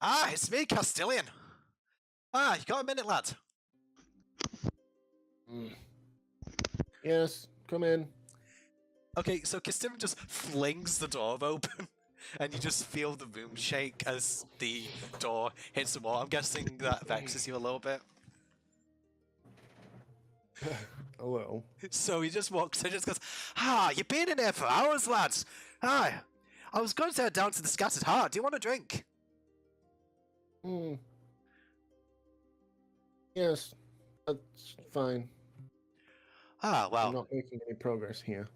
Ah, it's me, Castilian. Ah, you got a minute, lad? Yes, come in. Okay, so Castilian just flings the door open, and you just feel the room shake as the door hits the wall. I'm guessing that vexes you a little bit. A little. So he just walks in and just goes, Ah, you've been in here for hours, lads. Ah, I was going to head down to the Scattered Heart. Do you want a drink? Hmm. Yes, that's fine. Ah, I'm well. not making any progress here.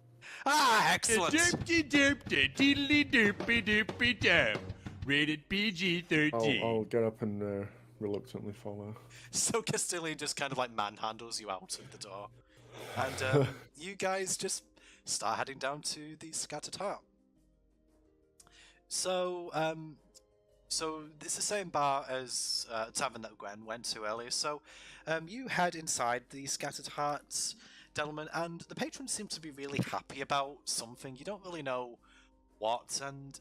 Ah, excellent. Rated PG-13. I'll get up and reluctantly follow. So Castilian just kind of like manhandles you out of the door. And you guys just start heading down to the Scattered Heart. So, so it's the same bar as tavern that Gwen went to earlier. So, you head inside the Scattered Heart, Delman, and the patrons seem to be really happy about something. You don't really know what, and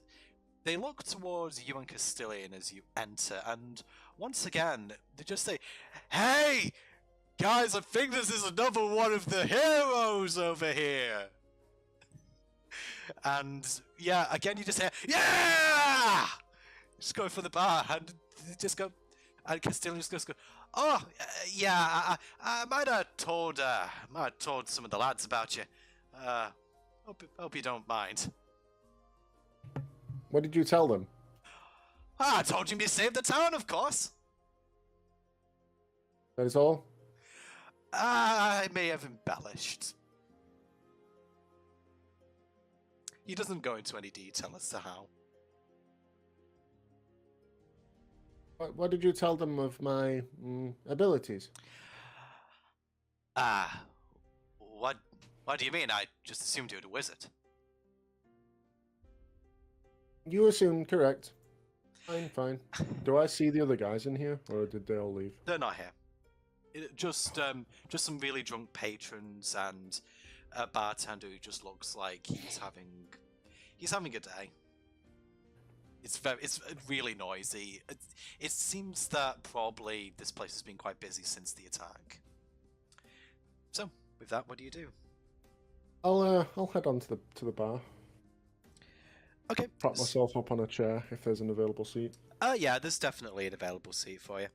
they look towards you and Castilian as you enter, and once again, they just say, Hey! Guys, I think this is another one of the heroes over here! And, yeah, again you just hear, Yeah! Just go for the bar, and just go, and Castilian just goes, Oh, yeah, I might have told some of the lads about you. Hope you don't mind. What did you tell them? I told him you saved the town, of course. That is all? I may have embellished. He doesn't go into any detail as to how. What did you tell them of my abilities? What do you mean? I just assumed you were a wizard. You assumed correct. Fine. Do I see the other guys in here, or did they all leave? They're not here. Just some really drunk patrons and a bartender who just looks like he's having a day. It's really noisy. It seems that probably this place has been quite busy since the attack. So, with that, what do you do? I'll head on to the bar. Okay. Prop myself up on a chair if there's an available seat. Yeah, there's definitely an available seat for you.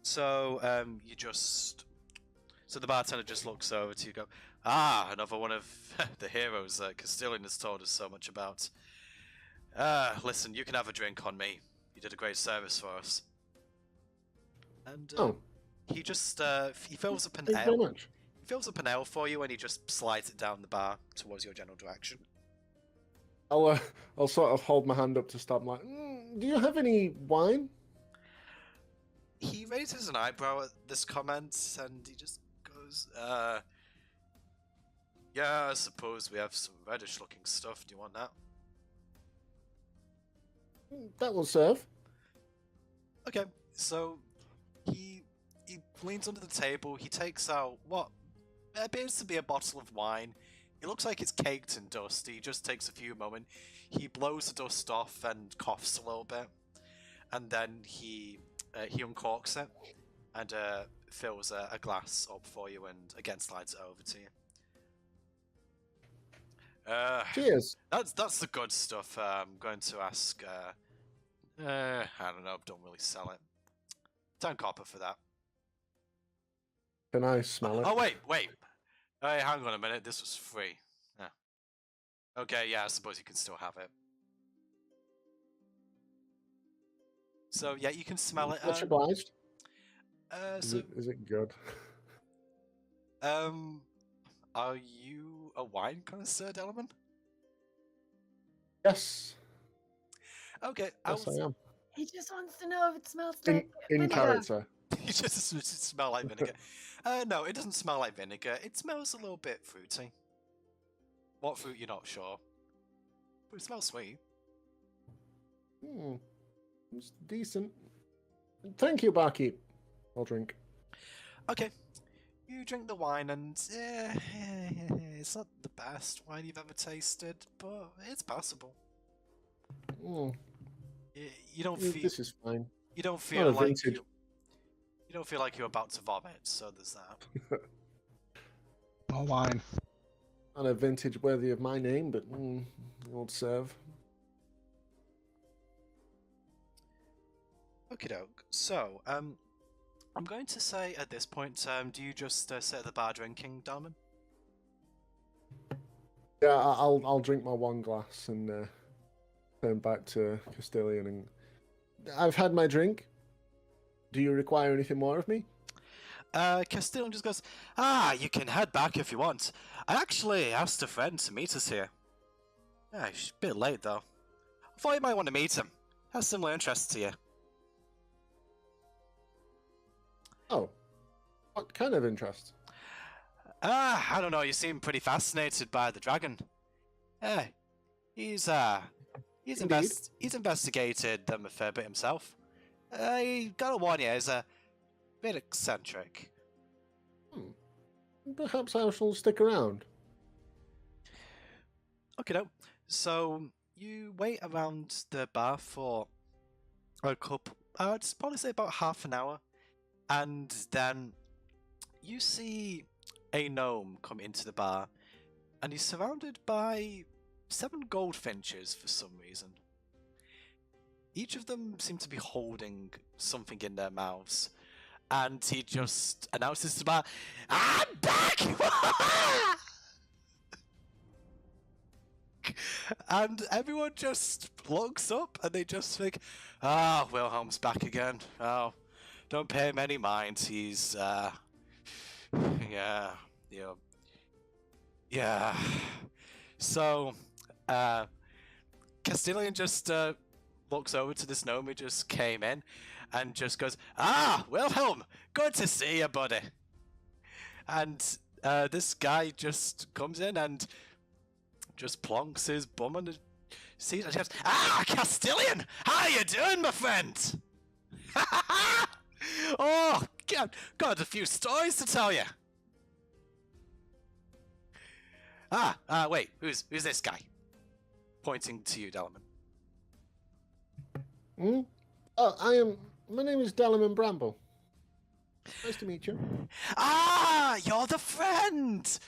So, so the bartender just looks over to you, go, Ah, another one of the heroes that Castilian has told us so much about. Listen, you can have a drink on me. You did a great service for us. And he just he fills up an Thank you very ale. much. He fills up an ale for you, and he just slides it down the bar towards your general direction. I'll sort of hold my hand up to stop. Like, do you have any wine? He raises an eyebrow at this comment, and he just goes, Yeah, I suppose we have some reddish-looking stuff. Do you want that? That will serve. Okay, so he leans under the table. He takes out what appears to be a bottle of wine. It looks like it's caked in dust. He just takes a few moments. He blows the dust off and coughs a little bit, and then he uncorks it and fills a glass up for you, and again slides it over to you. Cheers. That's the good stuff. I'm going to ask. I don't know. Don't really sell it. 10 copper for that. Can I smell it? Oh wait. Hey, hang on a minute. This was free. Yeah. Okay. Yeah. I suppose you can still have it. So yeah, you can smell it. Much obliged. So Is it good? are you a wine connoisseur, Delman? Yes. Okay. Yes, I am. He just wants to know if it smells In like vinegar. character. You just smell like vinegar. No, it doesn't smell like vinegar. It smells a little bit fruity. What fruit, you're not sure. But it smells sweet. It's decent. Thank you, barkeep. I'll drink. Okay. You drink the wine and it's not the best wine you've ever tasted, but it's passable. You don't feel... This is fine. You don't Not feel a like vintage. you don't feel like you're about to vomit, so there's that. All wine. Not a vintage worthy of my name, but old serve. Okie doke. So, I'm going to say at this point, do you just sit at the bar drinking, Dalman? Yeah, I'll drink my one glass and turn back to Castilian. And I've had my drink. Do you require anything more of me? Castilian just goes, you can head back if you want. I actually asked a friend to meet us here. Yeah, he's a bit late though. I thought you might want to meet him. Has similar interests to you. Oh, what kind of interest? I don't know, you seem pretty fascinated by the dragon. Yeah, he's investigated them a fair bit himself. Gotta warn you, he's a bit eccentric. Perhaps I shall stick around. Okay, no. So you wait around the bar for a couple. I'd probably say about half an hour, and then you see a gnome come into the bar, and he's surrounded by 7 goldfinches for some reason. Each of them seem to be holding something in their mouths, and he just announces to the bar, "I'm back!" And everyone just looks up and they just think, Wilhelm's back again. Oh, don't pay him any mind. He's, yeah. So, Castilian just looks over to this gnome who just came in and just goes, Wilhelm, good to see you, buddy. And this guy just comes in and just plonks his bum on the seat and he goes, Castilian! How you doing, my friend? Oh, got a few stories to tell you. Wait, who's this guy? Pointing to you, Dalman. Oh, my name is Dalman Bramble. Nice to meet you. You're the friend!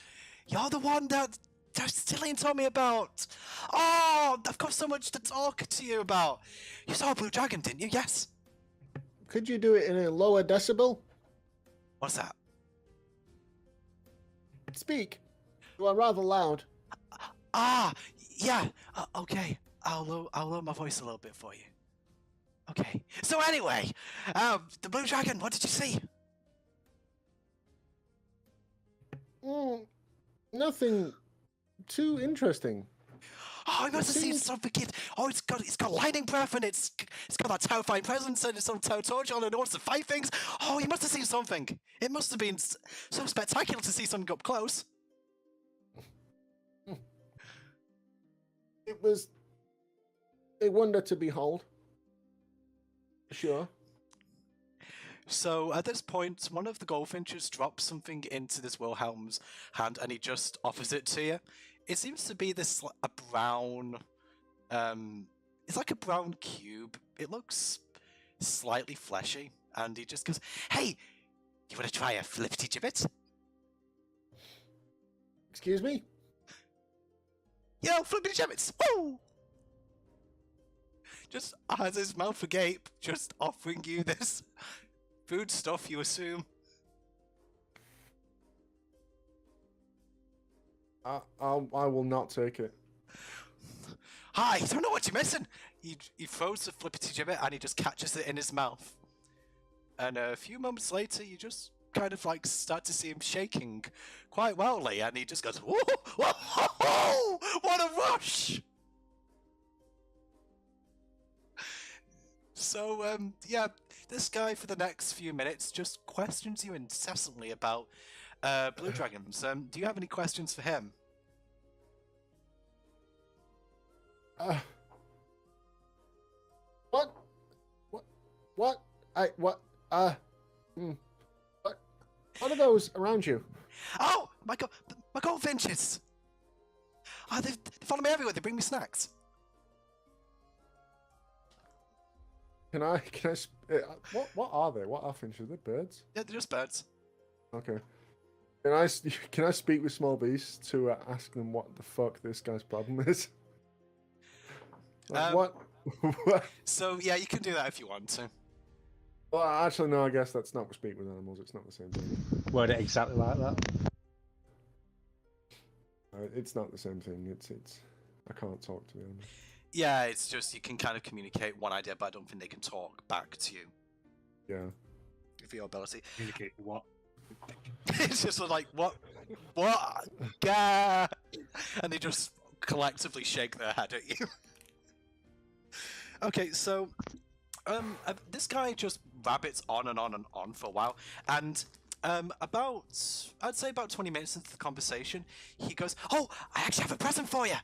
You're the one that Castilian told me about. Oh, I've got so much to talk to you about. You saw a blue dragon, didn't you? Yes. Could you do it in a lower decibel? What's that? Speak. You are rather loud. Yeah. Okay. I'll lower my voice a little bit for you. Okay. So anyway, the blue dragon. What did you see? Nothing too interesting. Oh, I must have seen something. It's got lightning breath and it's got that terrifying presence and it's on torch on and it wants to fight things. Oh, you must have seen something. It must have been so spectacular to see something up close. It was a wonder to behold. Sure. So at this point, one of the goldfinches drops something into this Wilhelm's hand and he just offers it to you. It seems to be a brown, it's like a brown cube. It looks slightly fleshy, and he just goes, "Hey, you want to try a flippity gibbet?" Excuse me? Flippity gibbets! Woo! Just has his mouth agape, just offering you this food stuff, you assume. I will not take it. Hi, you don't know what you're missing. He throws the flippity gibbet and he just catches it in his mouth. And a few moments later, you just kind of like start to see him shaking quite wildly, and he just goes, "Whoa, whoa, whoa, whoa, what a rush!" So, yeah, this guy for the next few minutes just questions you incessantly about blue dragons. Do you have any questions for him? What? What are those around you? Oh, my goldfinches! They follow me everywhere. They bring me snacks. What are they? What are finches? They're birds. Yeah, they're just birds. Okay. Can I speak with small beasts to ask them what the fuck this guy's problem is? Like, what? What? So yeah, you can do that if you want to. Well, actually, no. I guess that's not speak with animals. It's not the same thing. Word it exactly like that. It's not the same thing. It's. I can't talk to them. Yeah, it's just you can kind of communicate one idea, but I don't think they can talk back to you Yeah. with your ability. Communicate what? It's just like what, Gah! And they just collectively shake their head at you. Okay, so this guy just rabbits on and on and on for a while, and I'd say about 20 minutes into the conversation, he goes, "Oh, I actually have a present for you,"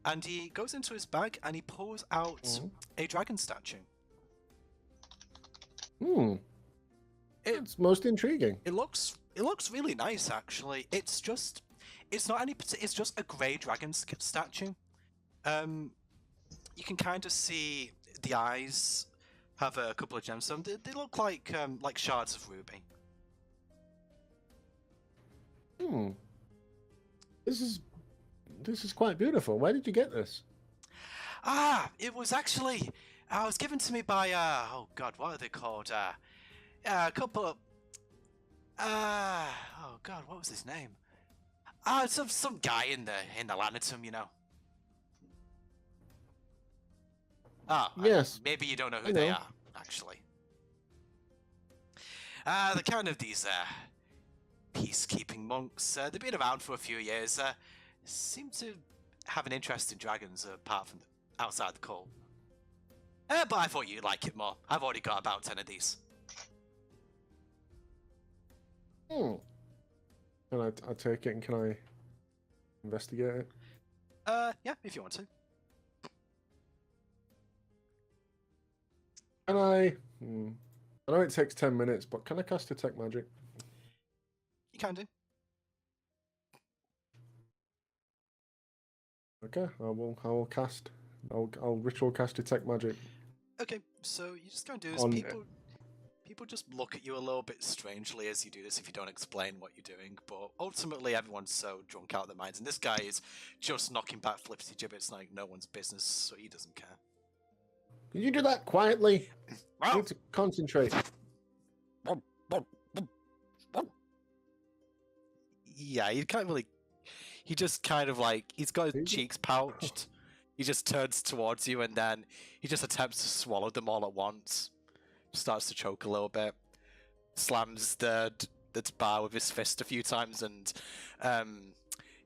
and he goes into his bag and he pulls out a dragon statue. It's most intriguing. It looks really nice, actually. It's just a grey dragon statue. You can kind of see the eyes have a couple of gemstones. They look like shards of ruby. This is quite beautiful. Where did you get this? It was actually it was given to me by oh god, what are they called? A couple of oh god, what was his name? Some guy in the Lanitum, you know. Yes. Maybe you don't know who they are, actually. They're kind of these peacekeeping monks. They've been around for a few years. Seem to have an interest in dragons apart from outside the cult. But I thought you'd like it more. I've already got about 10 of these. Can I take it and can I investigate it? Yeah, if you want to. Can I? I know it takes 10 minutes, but can I cast Detect Magic? You can do. Okay, I will cast. I'll ritual cast Detect Magic. Okay, so you just go and do this. People just look at you a little bit strangely as you do this if you don't explain what you're doing, but ultimately everyone's so drunk out of their minds, and this guy is just knocking back flipsy gibbets like no one's business, so he doesn't care. Can you do that quietly? I need to concentrate. Yeah, he can't really. He just kind of like he's got his cheeks pouched. He just turns towards you and then he just attempts to swallow them all at once. Starts to choke a little bit. Slams the bar with his fist a few times and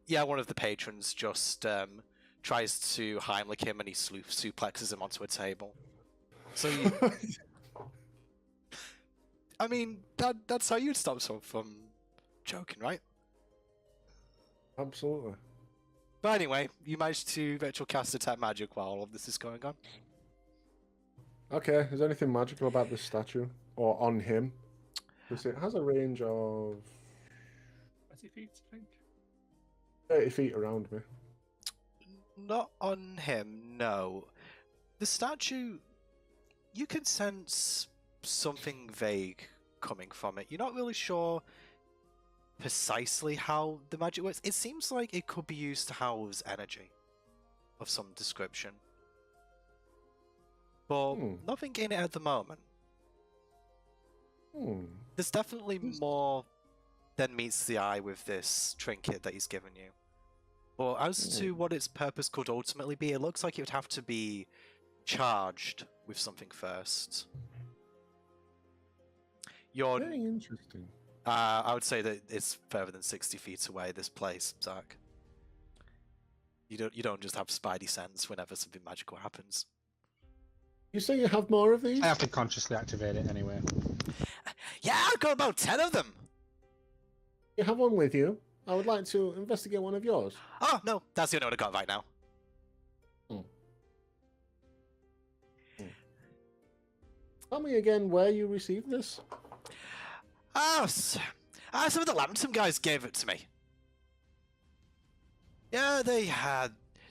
yeah, one of the patrons just tries to Heimlich him and he suplexes him onto a table. So you, I mean, that's how you'd stop someone from choking, right? Absolutely. But anyway, you managed to virtual cast Detect Magic while all of this is going on. Okay, is there anything magical about this statue? Or on him? Because it has a range of 20 feet, I think. 30 feet around me. Not on him, no. The statue, you can sense something vague coming from it. You're not really sure precisely how the magic works. It seems like it could be used to house energy of some description. But nothing in it at the moment. There's definitely more than meets the eye with this trinket that he's given you. But as to what its purpose could ultimately be, it looks like it would have to be charged with something first. Very interesting. I would say that it's further than 60 feet away, this place, Zach. You don't just have spidey sense whenever something magical happens. You say you have more of these? I have to consciously activate it anyway. Yeah, I've got about 10 of them! You have one with you? I would like to investigate one of yours. Oh, no, that's the only one I got right now. Tell me again where you received this. Some of the Lambton guys gave it to me. Yeah, they've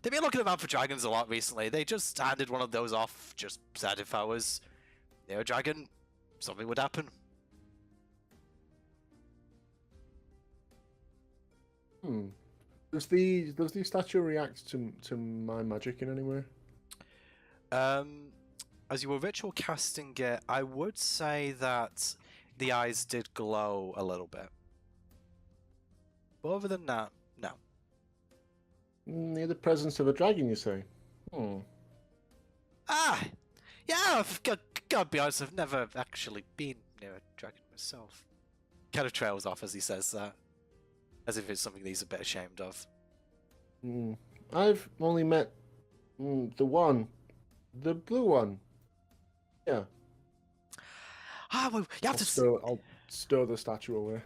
been looking around for dragons a lot recently. They just handed one of those off, just said if I was near a dragon, something would happen. Does the statue react to my magic in any way? As you were ritual casting it, I would say that the eyes did glow a little bit. But other than that, no. Near the presence of a dragon, you say? Ah! Yeah, I've gotta be honest, I've never actually been near a dragon myself. Kind of trails off as he says that. As if it's something that he's a bit ashamed of. I've only met the one. The blue one. Yeah. Ah, well, you have to... I'll stow the statue away.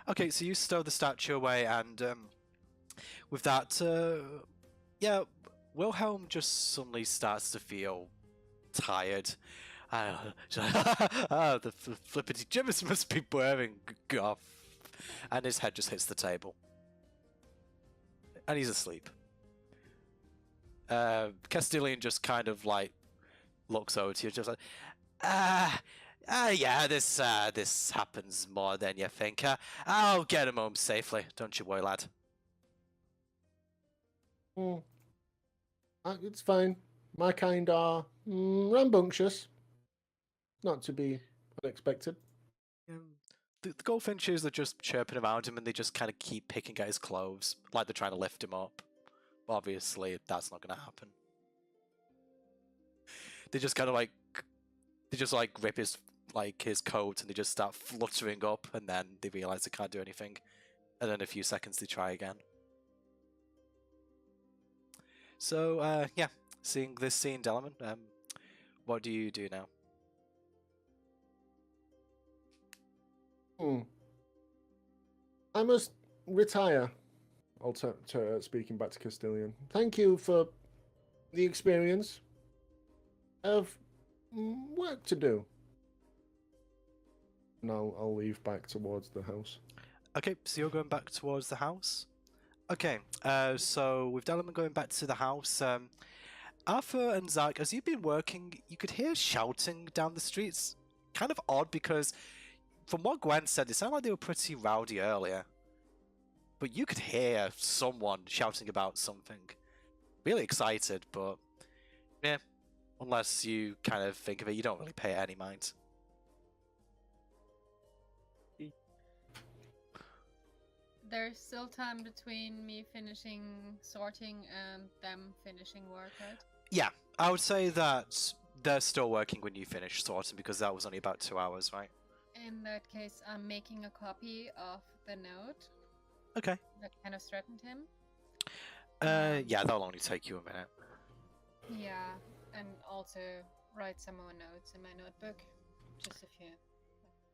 Okay, so you stow the statue away, and with that, yeah, Wilhelm just suddenly starts to feel tired. The flippity jibbers must be wearing off. And his head just hits the table. And he's asleep. Castilian just kind of like looks over to you, just like, yeah, this happens more than you think. I'll get him home safely. Don't you worry, lad. It's fine. My kind are rambunctious. Not to be unexpected. The goldfinches are just chirping around him, and they just kind of keep picking at his clothes, like they're trying to lift him up. But obviously, that's not going to happen. They just kind of like, rip his coat, and they just start fluttering up, and then they realize they can't do anything. And then in a few seconds, they try again. So, yeah, seeing this scene, Delman, what do you do now? I must retire. I'll speaking back to Castilian. Thank you for the experience. I have work to do. And I'll leave back towards the house. Okay, so you're going back towards the house? Okay, so with Delman going back to the house, Arthur and Zach, as you've been working, you could hear shouting down the streets. Kind of odd because from what Gwen said, it sounded like they were pretty rowdy earlier. But you could hear someone shouting about something. Really excited, but yeah, unless you kind of think of it, you don't really pay it any mind. There's still time between me finishing sorting and them finishing work, right? Yeah, I would say that they're still working when you finish sorting because that was only about 2 hours, right? In that case, I'm making a copy of the note. Okay. That kind of threatened him. Yeah, that'll only take you a minute. Yeah, and also write some more notes in my notebook. Just a few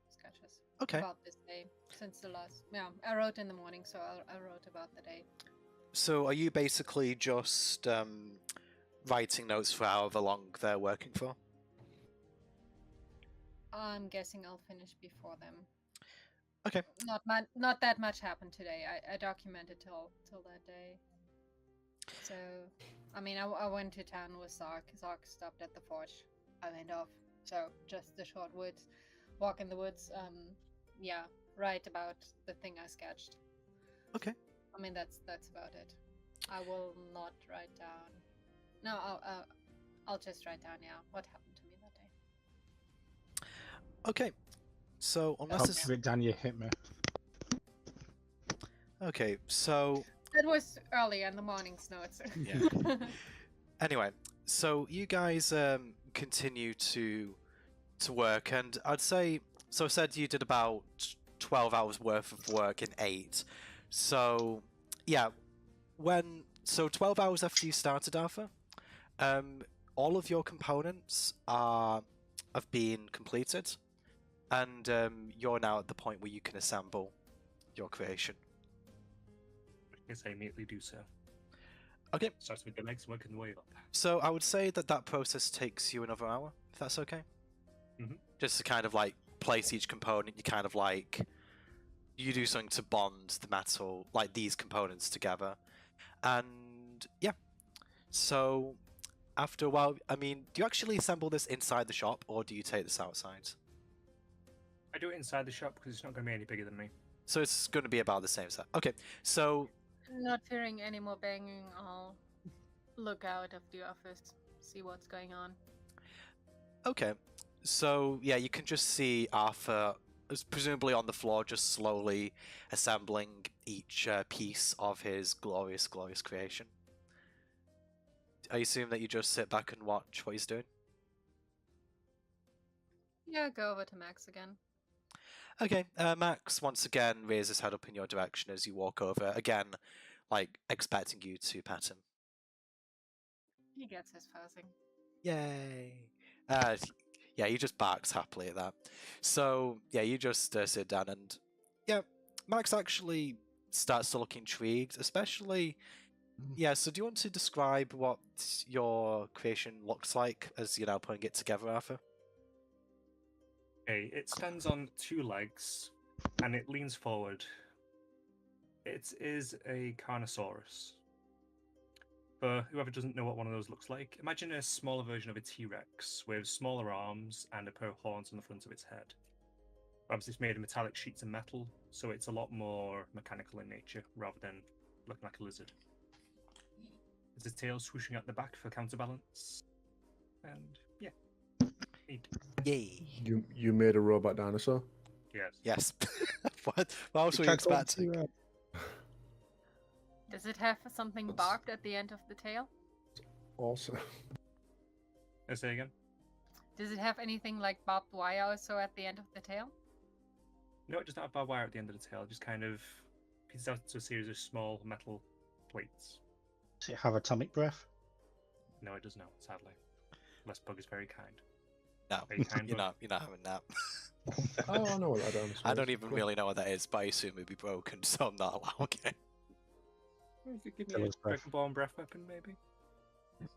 sketches. Okay. About this day, since the last... Yeah, I wrote in the morning, so I wrote about the day. So are you basically just writing notes for however long they're working for? I'm guessing I'll finish before them. Okay. Not that much happened today. I documented till that day. So, I mean, I went to town with Zark. Zark stopped at the forge. I went off. So, just the short woods. Walk in the woods. Yeah, write about the thing I sketched. Okay. I mean, that's about it. I will not write down... No, I'll just write down, yeah, what happened to me that day. Okay. So, unless I'll it's... give it down, you hit me. Okay, so... It was earlier in the morning's notes. Yeah. Anyway, so you guys continue to work, and I'd say... So I said you did about 12 hours worth of work in 8. So, yeah, So 12 hours after you started, Arthur, all of your components have been completed, and you're now at the point where you can assemble your creation. I guess I immediately do so. Okay. Starts with the legs working way up. So I would say that process takes you another hour, if that's okay. Mm-hmm. Just to kind of like place each component, you kind of like you do something to bond the metal, like these components together, and yeah. So after a while, I mean, do you actually assemble this inside the shop, or do you take this outside? I do it inside the shop because it's not going to be any bigger than me. So it's going to be about the same size. Okay, so Not fearing any more banging, I'll look out of the office, see what's going on. okay, so yeah, you can just see Arthur is presumably on the floor, just slowly assembling each piece of his glorious, glorious creation. I assume that you just sit back and watch what he's doing. Yeah, go over to Max again. Okay, Max once again raises his head up in your direction as you walk over, again, like expecting you to pet him. He gets his posing. Yay! Yeah, he just barks happily at that. So yeah, you just sit down and yeah, Max actually starts to look intrigued, especially. Yeah, so do you want to describe what your creation looks like as you're now putting it together, Arthur? Okay, it stands on two legs and it leans forward. It is a Carnosaurus. For whoever doesn't know what one of those looks like, imagine a smaller version of a T-Rex with smaller arms and a pair of horns on the front of its head. Obviously, it's made of metallic sheets of metal, so it's a lot more mechanical in nature rather than looking like a lizard. There's a tail swooshing at the back for counterbalance. And yeah. Neat. Yay! You made a robot dinosaur? Yes. Yes. What else were you expecting? Does it have something barbed at the end of the tail? Awesome. Let's say again. Does it have anything like barbed wire also at the end of the tail? No, it does not have barbed wire at the end of the tail. It just kind of pieces out into a series of small metal plates. Does it have atomic breath? No, it does not, sadly. Unless Bug is very kind. No, Very kind you're Bug. not having that. Oh, I know what that dinosaur I don't is. even Cool. really know what that is, but I assume it'd be broken, so I'm not allowing it. You could give me Killer's a breath. Dragonborn breath weapon, maybe?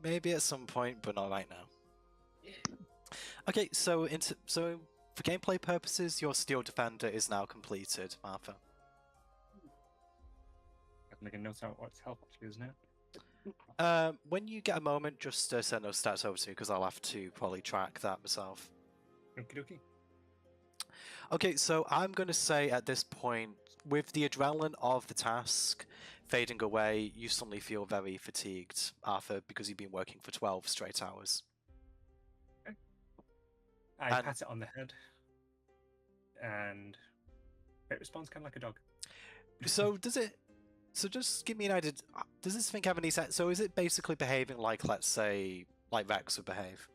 Maybe at some point, but not right now. Okay, so so for gameplay purposes, your Steel Defender is now completed, Martha. I can make a note out what its health actually is now. When you get a moment, just send those stats over to me because I'll have to probably track that myself. Okie dokie. Okay, so I'm going to say at this point, with the adrenaline of the task fading away, you suddenly feel very fatigued, Arthur, because you've been working for 12 straight hours. I And- pat it on the head, and it responds kind of like a dog. So does it? So just give me an idea. Does this thing have any sense? So is it basically behaving like, let's say, like Rex would behave?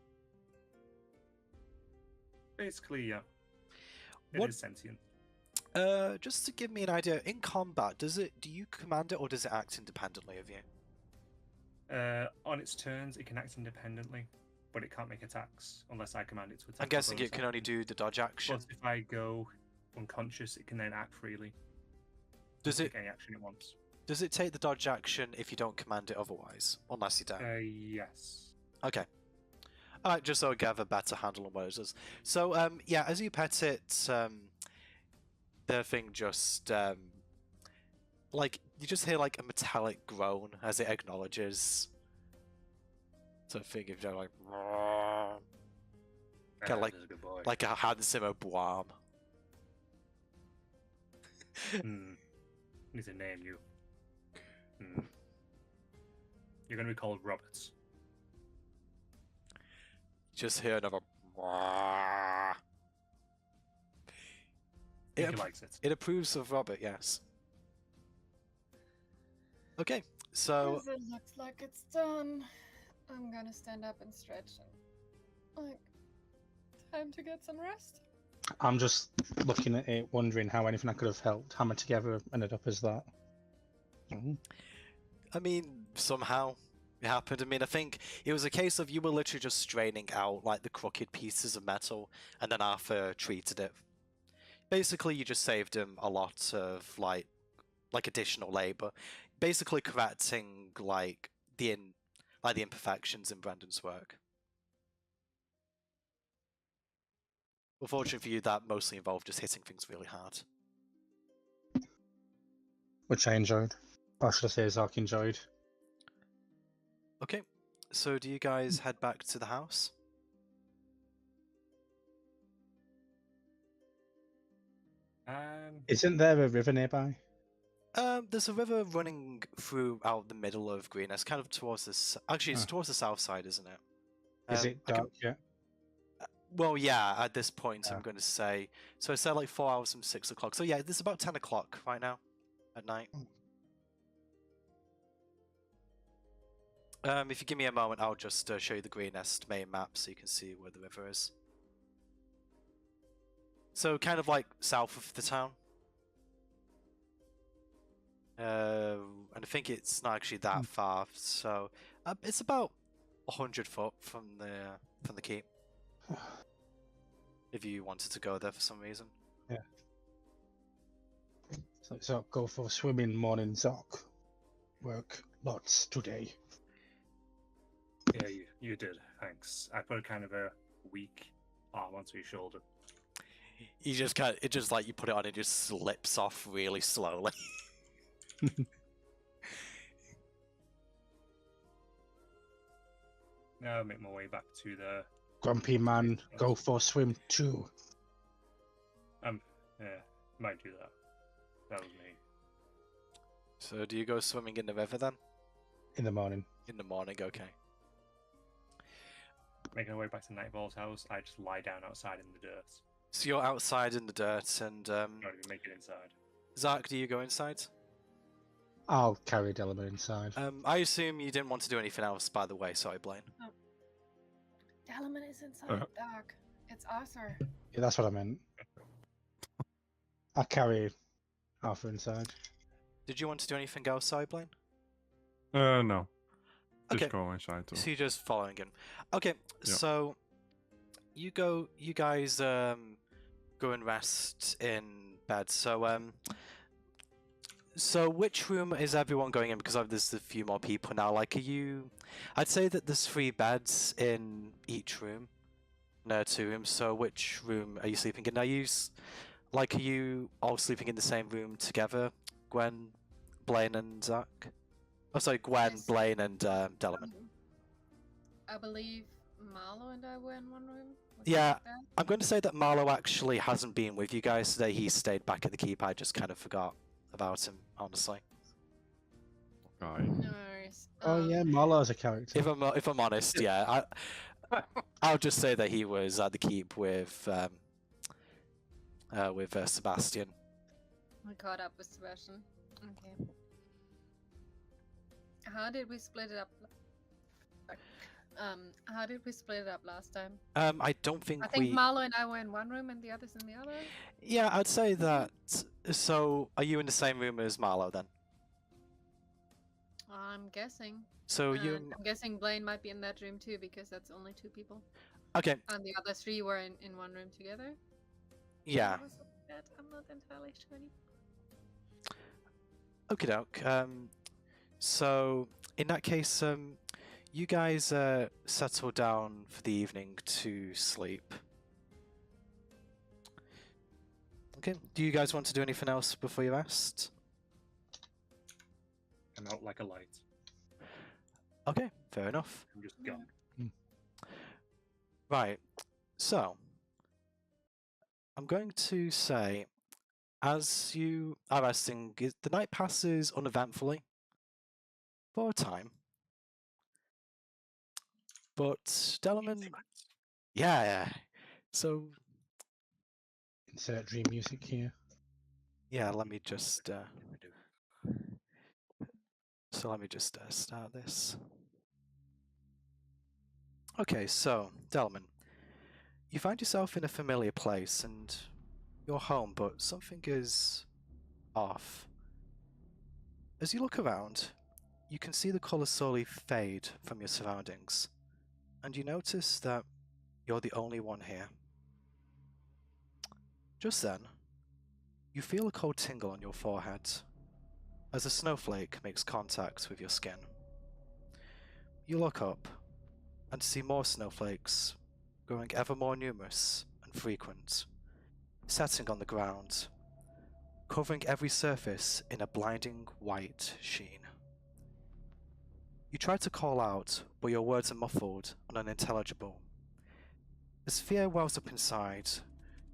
Basically, yeah. It What- is sentient. Just to give me an idea, in combat, do you command it or does it act independently of you? On its turns, it can act independently, but it can't make attacks unless I command it to attack. I'm or guessing bonus it can only action. do the dodge action. But if I go unconscious, it can then act freely. Does it? Take any action it wants. Does it take the dodge action if you don't command it otherwise, unless you down? Yes. Okay. Alright, just so I have a better handle on what it does. So, yeah, as you pet it, the thing just, like, you just hear, like, a metallic groan as it acknowledges. So I think if you're like, Kinda like- this is a good boy. like a Hans Zimmer blam. Need to name you. You're going to be called Roberts. Just hear another. I think It, he likes it. it approves of Robert, yes. Okay, so As it looks like it's done, I'm gonna stand up and stretch. Like, time to get some rest. I'm just looking at it, wondering how anything I could have helped hammer together ended up as that. I mean, somehow it happened. I mean, I think it was a case of you were literally just straining out like the crooked pieces of metal, and then Arthur treated it. Basically, you just saved him a lot of like additional labor, basically correcting like the imperfections in Brendan's work. Unfortunately for you, that mostly involved just hitting things really hard. Which I enjoyed. Or should I say Zark enjoyed. Okay, So do you guys head back to the house? Isn't there a river nearby? There's a river running through out the middle of Greenest, kind of towards this. Actually, it's Ah. towards the south side, isn't it? Is it I can- dark yet? Well, yeah. At this point, I'm Yeah. going to say. So it's like 4 hours from 6 o'clock. So yeah, it's about 10 o'clock right now, at night. If you give me a moment, I'll just show you the Greenest main map so you can see where the river is. So kind of like south of the town. And I think it's not actually that far. So it's about 100 foot from the keep. If you wanted to go there for some reason. So go for swimming morning Zoc. Work lots today. Yeah, you did. Thanks. I put kind of a weak arm onto his shoulder. You just it just like you put it on, it just slips off really slowly. Now I make my way back to the. Grumpy man, go for swim too. Yeah, might do that. That was me. So do you go swimming in the river then? In the morning. In the morning, okay. Making my way back to Nightfall's house, I just lie down outside in the dirt. So you're outside in the dirt, and Not even make it inside. Zark, do you go inside? I'll carry Delama inside. I assume you didn't want to do anything else, by the way. Sorry, Blaine. Dalman is inside the dark. It's Arthur. Yeah, that's what I meant. I'll carry Arthur inside. Did you want to do anything else, sorry, Blaine? No. Okay. Just go inside too. So you're just following him. Okay, so you guys go and rest in bed. So which room is everyone going in? Because there's a few more people now. Like, I'd say that there's 3 beds in each room. No, 2 rooms. So which room are you sleeping in? Are you all sleeping in the same room together? Gwen, Blaine, and Zach? Oh, sorry, Gwen, Yes. Blaine, and Delman. I believe Marlo and I were in one room. Was Yeah. that? I'm going to say that Marlo actually hasn't been with you guys today. He stayed back at the keep. I just kind of forgot about him, honestly. Guy. No worries. Oh yeah, Marlo's a character. If I'm honest, yeah, I'll just say that he was at the keep with Sebastian. I caught up with Sebastian. Okay. How did we split it up? How did we split it up last time? I don't think I think we. Marlo and I were in one room and the others in the other. Yeah, I'd say that. So, are you in the same room as Marlo then? I'm guessing. So And you. I'm guessing Blaine might be in that room too because that's only 2 people. Okay. And the other 3 were in one room together. Yeah. Was that? I'm not entirely sure. Okie doke. So in that case, you guys settle down for the evening to sleep. Okay. Do you guys want to do anything else before you rest? I'm out like a light. Okay, fair enough. I'm just gone. Right. So I'm going to say, as you are resting, the night passes uneventfully for a time. But Delman, yeah. So Insert dream music here. yeah, let me just start this. Okay, so Delman, you find yourself in a familiar place and you're home, but something is off. As you look around, you can see the colour slowly fade from your surroundings, and you notice that you're the only one here. Just then, you feel a cold tingle on your forehead as a snowflake makes contact with your skin. You look up and see more snowflakes growing ever more numerous and frequent, setting on the ground, covering every surface in a blinding white sheen. You try to call out, but your words are muffled and unintelligible. As fear wells up inside,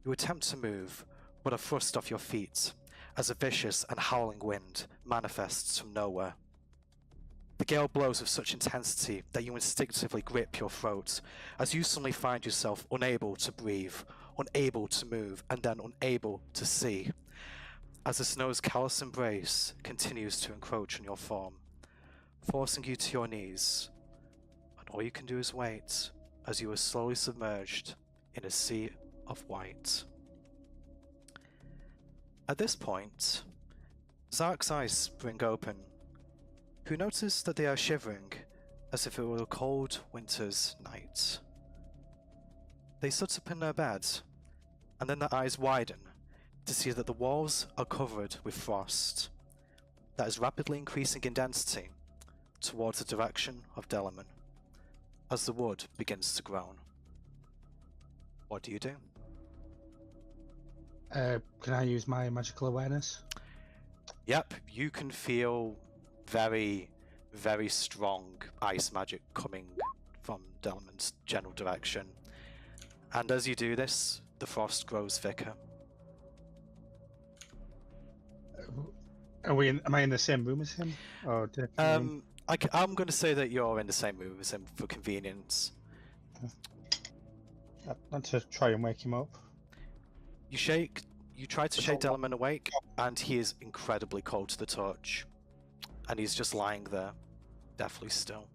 you attempt to move, but are thrust off your feet as a vicious and howling wind manifests from nowhere. The gale blows with such intensity that you instinctively grip your throat as you suddenly find yourself unable to breathe, unable to move, and then unable to see, as the snow's callous embrace continues to encroach on your form, forcing you to your knees, and all you can do is wait as you are slowly submerged in a sea of white. At this point, Zark's eyes spring open. You notice that they are shivering, as if it were a cold winter's night. They sit up in their beds, and then their eyes widen to see that the walls are covered with frost that is rapidly increasing in density towards the direction of Delamain, as the wood begins to groan. What do you do? Can I use my magical awareness? Yep, you can feel very, very strong ice magic coming from Delamain's general direction. And as you do this, the frost grows thicker. Am I in the same room as him? Or different room? I'm going to say that you're in the same room as him for convenience. I'd like to try and wake him up. You try to shake Delamain awake, and he is incredibly cold to the touch. And he's just lying there, deathly still.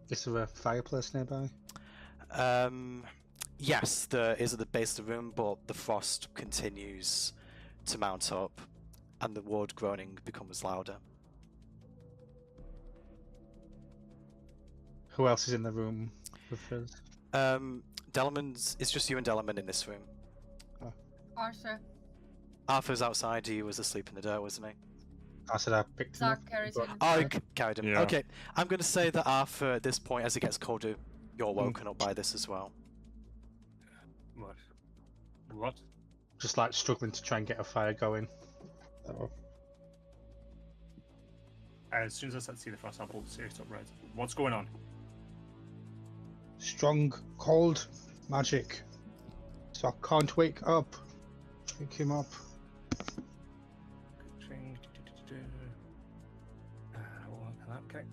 Is there a fireplace nearby? Yes, there is at the base of the room, but the frost continues to mount up, and the wood groaning becomes louder. Who else is in the room with us? It's just you and Delamain in this room. Arthur. Arthur's outside, he was asleep in the dirt, wasn't he? I said I picked him up. Zark carries him Oh, you inside. carried him. Yeah. Okay, I'm going to say that Arthur, at this point, as it gets colder, you're woken up by this as well. What? What? Just like struggling to try and get a fire going. Oh. As soon as I start to see the frost, I'll pull the series up red. What's going on? Strong, cold magic. So I can't wake up. Wake him up. Okay.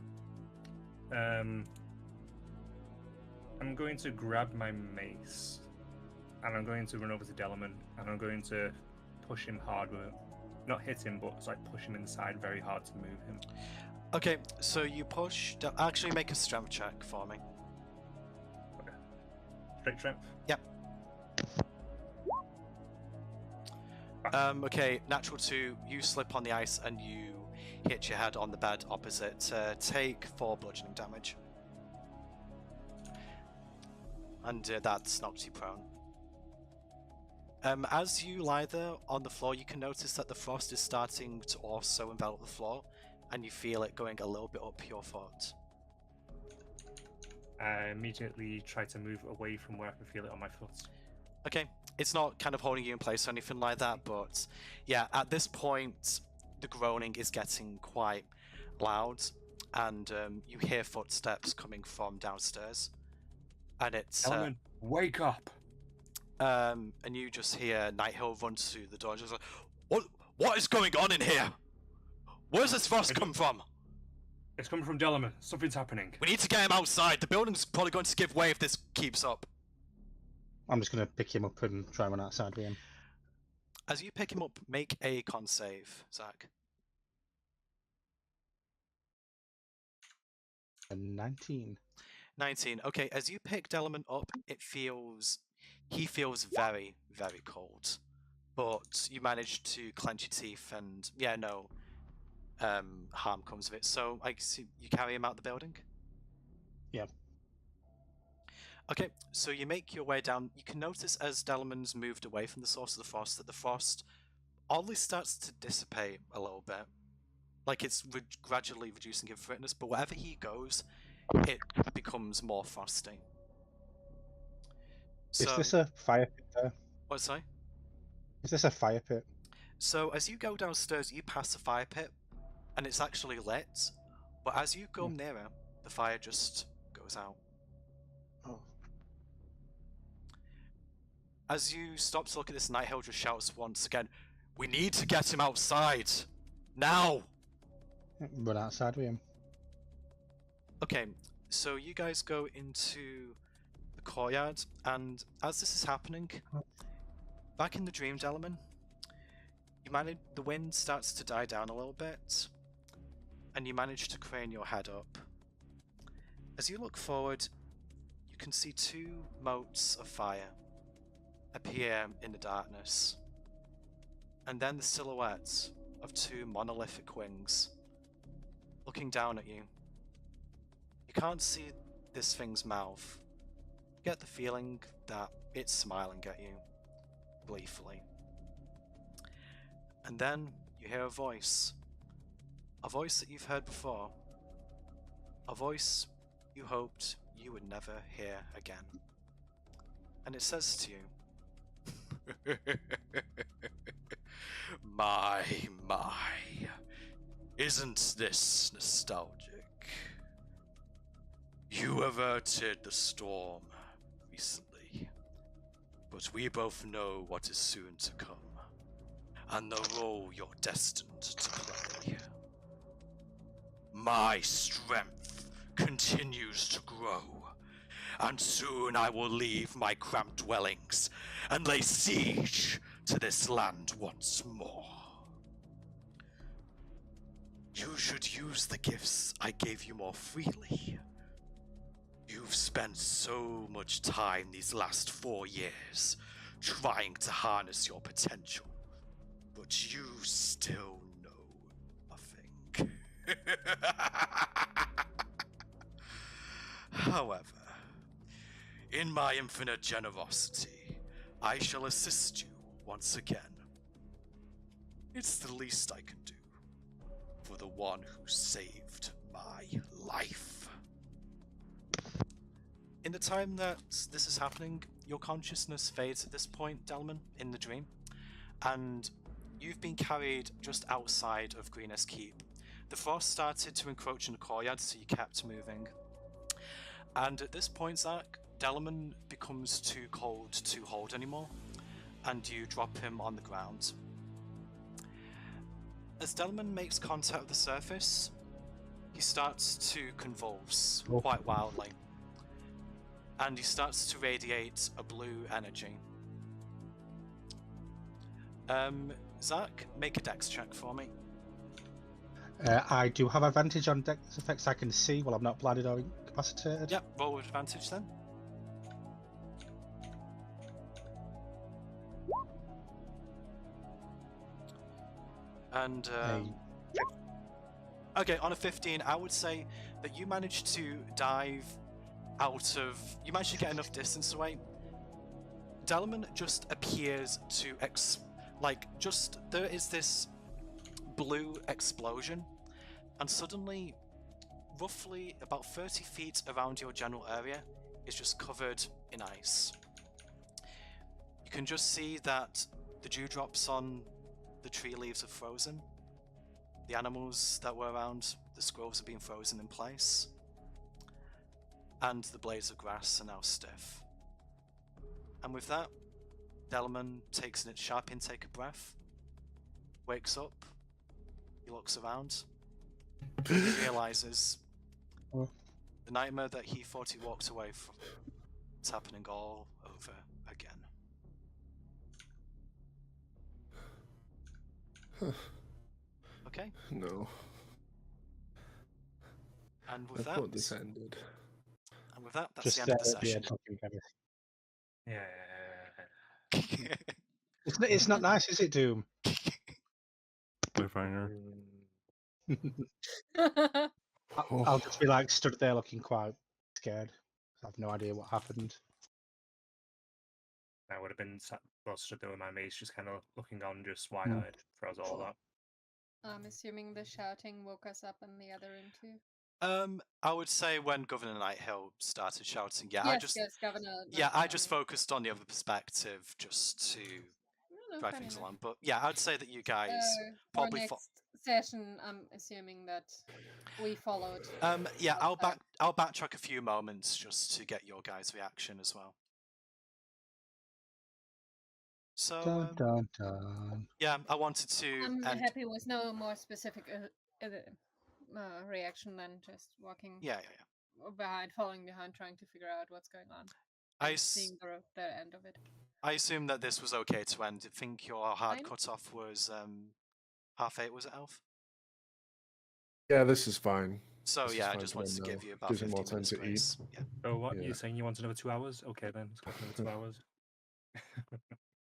I'm going to grab my mace, and I'm going to run over to Delamain, and I'm going to push him hard with it. Not hit him, but it's like push him inside very hard to move him. Okay, so you push... Actually, make a strength check for me. Okay. Straight strength? Yep. Okay, natural 2, you slip on the ice and you hit your head on the bed opposite. Take 4 bludgeoning damage. And that's knocked you prone. As you lie there on the floor, you can notice that the frost is starting to also envelop the floor, and you feel it going a little bit up your foot. I immediately try to move away from where I can feel it on my foot. Okay, it's not kind of holding you in place or anything like that, but yeah, at this point, the groaning is getting quite loud, and you hear footsteps coming from downstairs, and it's... Delamain, wake up! and you just hear Nighthill run to the door, just like, What is going on in here? Where's this frost come from? It's coming from Delamain. Something's happening. We need to get him outside. The building's probably going to give way if this keeps up. I'm just going to pick him up and try and run outside with him. As you pick him up, make a con save, Zach. A 19. 19. Okay, as you pick Delamain up, he feels very, very cold. But you manage to clench your teeth and, yeah, no harm comes of it. So I see you carry him out the building? Yeah. Okay, so you make your way down. You can notice as Delamain's moved away from the source of the frost that the frost oddly starts to dissipate a little bit. Like it's gradually reducing in thickness, but wherever he goes, it becomes more frosty. So, Is this a fire pit there? what, sorry? Is this a fire pit? So as you go downstairs, you pass the fire pit, and it's actually lit. But as you go nearer, the fire just goes out. Oh. As you stop to look at this, Nighthale just shouts once again, "We need to get him outside! Now!" Run outside with him. Okay, so you guys go into the courtyard, and as this is happening, back in the dreamed element, the wind starts to die down a little bit, and you manage to crane your head up. As you look forward, you can see two motes of fire appear in the darkness, and then the silhouette of two monolithic wings looking down at you. You can't see this thing's mouth. You get the feeling that it's smiling at you, gleefully. And then you hear a voice that you've heard before, a voice you hoped you would never hear again. And it says to you, My, isn't this nostalgic? You averted the storm recently, but we both know what is soon to come, and the role you're destined to play. My strength continues to grow, and soon I will leave my cramped dwellings and lay siege to this land once more. You should use the gifts I gave you more freely. You've spent so much time these last 4 years trying to harness your potential, but you still know nothing. However, in my infinite generosity, I shall assist you once again. It's the least I can do for the one who saved my life. In the time that this is happening, your consciousness fades at this point, Delman, in the dream, and you've been carried just outside of Greenest Keep. The frost started to encroach in the courtyard, so you kept moving. And at this point, Zach, Delman becomes too cold to hold anymore, and you drop him on the ground. As Delman makes contact with the surface, he starts to convulse quite wildly, and he starts to radiate a blue energy. Zach, make a dex check for me. I do have advantage on dex effects I can see while I'm not blinded or incapacitated. Yep, roll with advantage then. And okay, on a 15, I would say that you managed to dive out of. You managed to get enough distance away. Delman just appears to there is this blue explosion, and suddenly, roughly about 30 feet around your general area is just covered in ice. You can just see that the dewdrops on the tree leaves are frozen. The animals that were around the scrolls are being frozen in place. And the blades of grass are now stiff. And with that, Delman takes a sharp intake of breath, wakes up, he looks around, he realizes the nightmare that he thought he walked away from is happening all over again. Okay. No. And with I that, thought this ended. and with that, that's Just the end of the at the session. end, talking everything. Yeah. It's not nice, is it, Doom? Cliffhanger. I'll just be like stood there looking quite scared. I have no idea what happened. I would have been stood there with my mace, just kind of looking on, just wide-eyed for us all that. I'm assuming the shouting woke us up in the other room too. I would say when Governor Nighthill started shouting, yeah, Yes, Governor. I just focused on the other perspective just to drive things along. But yeah, I'd say that you guys Our probably next session, I'm assuming that we followed. Yeah, Outside. I'll backtrack a few moments just to get your guys' reaction as well. So Dun, dun, dun. yeah, I wanted to I'm end. happy with no more specific reaction than just walking Yeah. behind, falling behind, trying to figure out what's going on. I And s- seeing the end of it. I assume that this was okay to end. I think your hard Fine. cutoff was 8:30, was it, Elf? Yeah, this is fine. So This is yeah, I fine just for wanted them to give now. you about Gives them 15 more time minutes to eat. grace. Yeah. So what, Yeah. you're saying you want another 2 hours? Okay then, let's go for another 2 hours.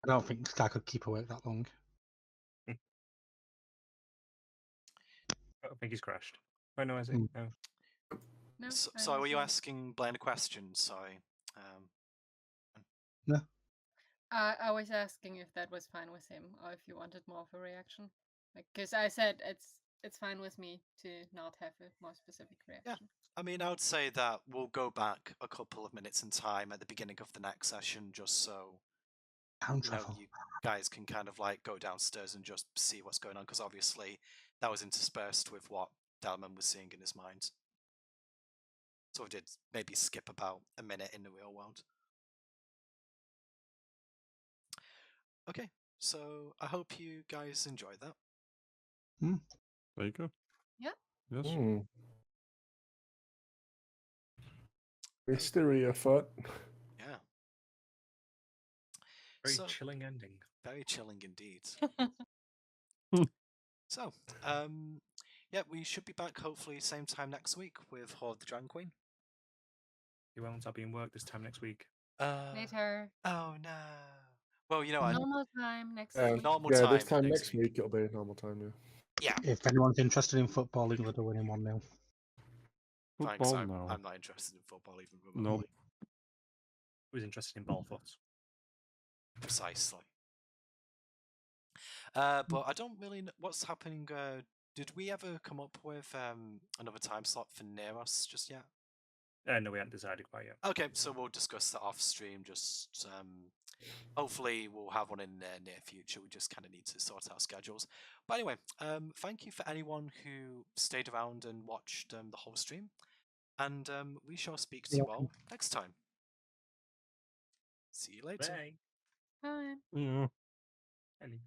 I don't think Sky could keep awake that long. I think he's crashed. Oh no, is he? Mm. No. No. So were you asking Blaine a question? Sorry. I was asking if that was fine with him, or if you wanted more of a reaction. Because I said it's fine with me to not have a more specific reaction. I mean, I would say that we'll go back a couple of minutes in time at the beginning of the next session, just so Town you know travel. you guys can kind of like go downstairs and just see what's going on, because obviously that was interspersed with what Dalman was seeing in his mind. So we did maybe skip about a minute in the real world. Okay, so I hope you guys enjoyed that. There you go. Yeah. Yes. Mm. Mystery afoot. Yeah. Very So- chilling ending. Very chilling indeed. Hmm. So, yeah, we should be back hopefully same time next week with Hoard the Dragon Queen. You won't. I'll be in work this time next week. Later. Oh no. Well, you know, Normal time next week. normal Yeah, time. this time next next week it'll be normal time. Yeah. If anyone's interested in football, England are winning 1-0. Thanks. Football now. I'm not interested in football even No. remotely. Who's interested in ball foot? Precisely. But I don't really know what's happening. Did we ever come up with another time slot for Neros just yet? No, we haven't decided quite yet. Okay, so we'll discuss that off stream. Just hopefully we'll have one in the near future. We just kind of need to sort out schedules. But anyway, thank you for anyone who stayed around and watched the whole stream, and we shall speak to you all next time. See you later. Bye. Bye. Yeah. Ellie.